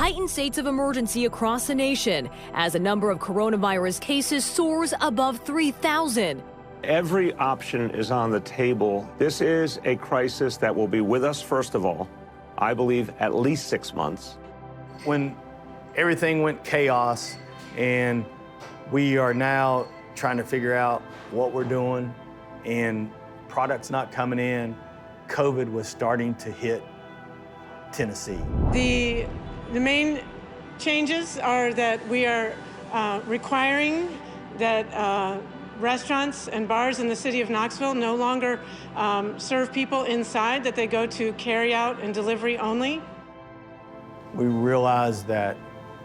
heightened states of emergency across the nation as the number of coronavirus cases soars above 3,000. Every option is on the table. This is a crisis that will be with us, first of all, I believe, at least 6 months. When everything went chaos and we are now trying to figure out what we're doing and products not coming in, COVID was starting to hit Tennessee. The main changes are that we are requiring that restaurants and bars in the city of Knoxville no longer serve people inside, that they go to carry out and delivery only. We realized that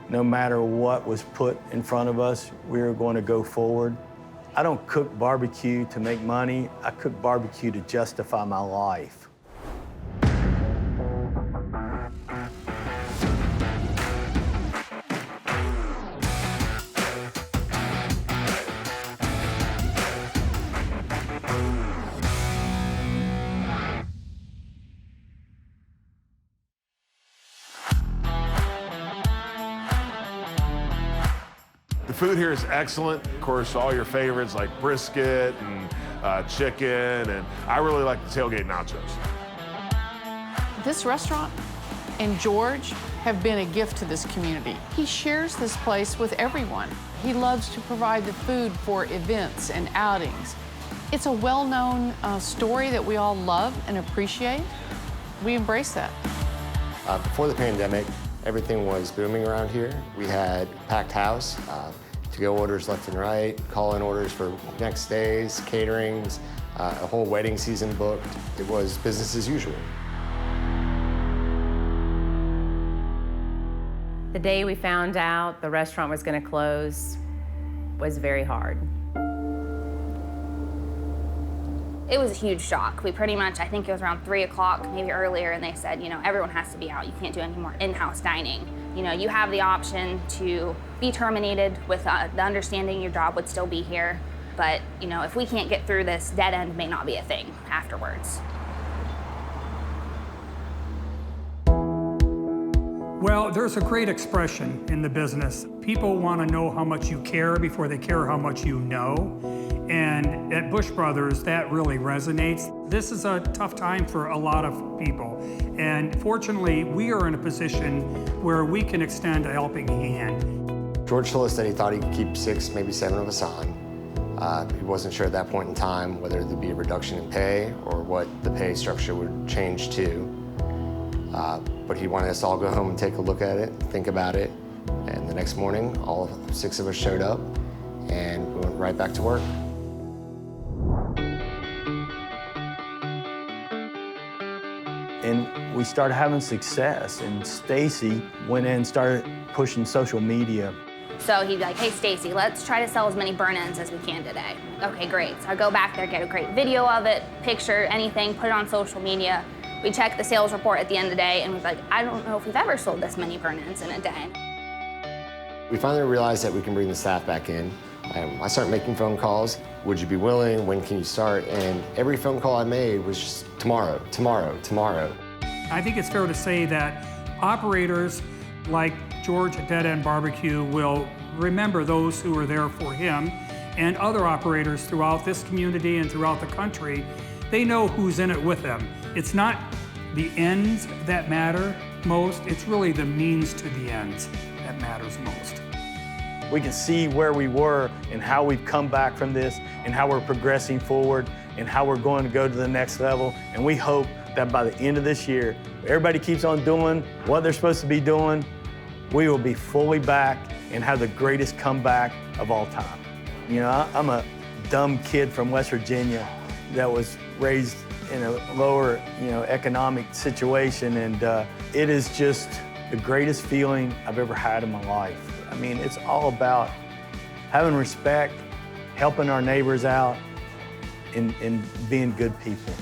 no matter what was put in front of us, we were going to go forward. I don't cook barbecue to make money. I cook barbecue to justify my life. The food here is excellent. Of course, all your favorites like brisket and chicken, and I really like the tailgate nachos. This restaurant and George have been a gift to this community. He shares this place with everyone. He loves to provide the food for events and outings. It's a well-known story that we all love and appreciate. We embrace that. Before the pandemic, everything was booming around here. We had a packed house, to-go orders left and right, call-in orders for next days, caterings, a whole wedding season booked. It was business as usual. The day we found out the restaurant was going to close was very hard. It was a huge shock. We pretty much, I think it was around 3 o'clock, maybe earlier, and they said, you know, everyone has to be out. You can't do any more in-house dining. You know, you have the option to be terminated with the understanding your job would still be here. But, you know, if we can't get through this, dead end may not be a thing afterwards. Well, there's a great expression in the business. People want to know how much you care before they care how much you know. And at Bush Brothers, that really resonates. This is a tough time for a lot of people. And fortunately, we are in a position where we can extend a helping hand. George told us that he thought he could keep 6, maybe 7 of us on. He wasn't sure at that point in time whether there'd be a reduction in pay or what the pay structure would change to. But he wanted us to all go home and take a look at it, think about it. And the next morning, all 6 of us showed up and we went right back to work. And we started having success, and Stacy went in and started pushing social media. So he'd be like, hey, Stacy, let's try to sell as many burn-ins as we can today. Okay, great. So I go back there, get a great video of it, picture, anything, put it on social media. We check the sales report at the end of the day, and we're like, I don't know if we've ever sold this many burn-ins in a day. We finally realized that we can bring the staff back in. I started making phone calls. Would you be willing? When can you start? And every phone call I made was just tomorrow, tomorrow, tomorrow. I think it's fair to say that operators like George at Dead End BBQ will remember those who were there for him, and other operators throughout this community and throughout the country. They know who's in it with them. It's not the ends that matter most, it's really the means to the ends that matters most. We can see where we were and how we've come back from this and how we're progressing forward and how we're going to go to the next level. And we hope that by the end of this year, everybody keeps on doing what they're supposed to be doing, we will be fully back and have the greatest comeback of all time. You know, I'm a dumb kid from West Virginia that was raised in a lower, economic situation, and it is just the greatest feeling I've ever had in my life. I mean, it's all about having respect, helping our neighbors out, and being good people.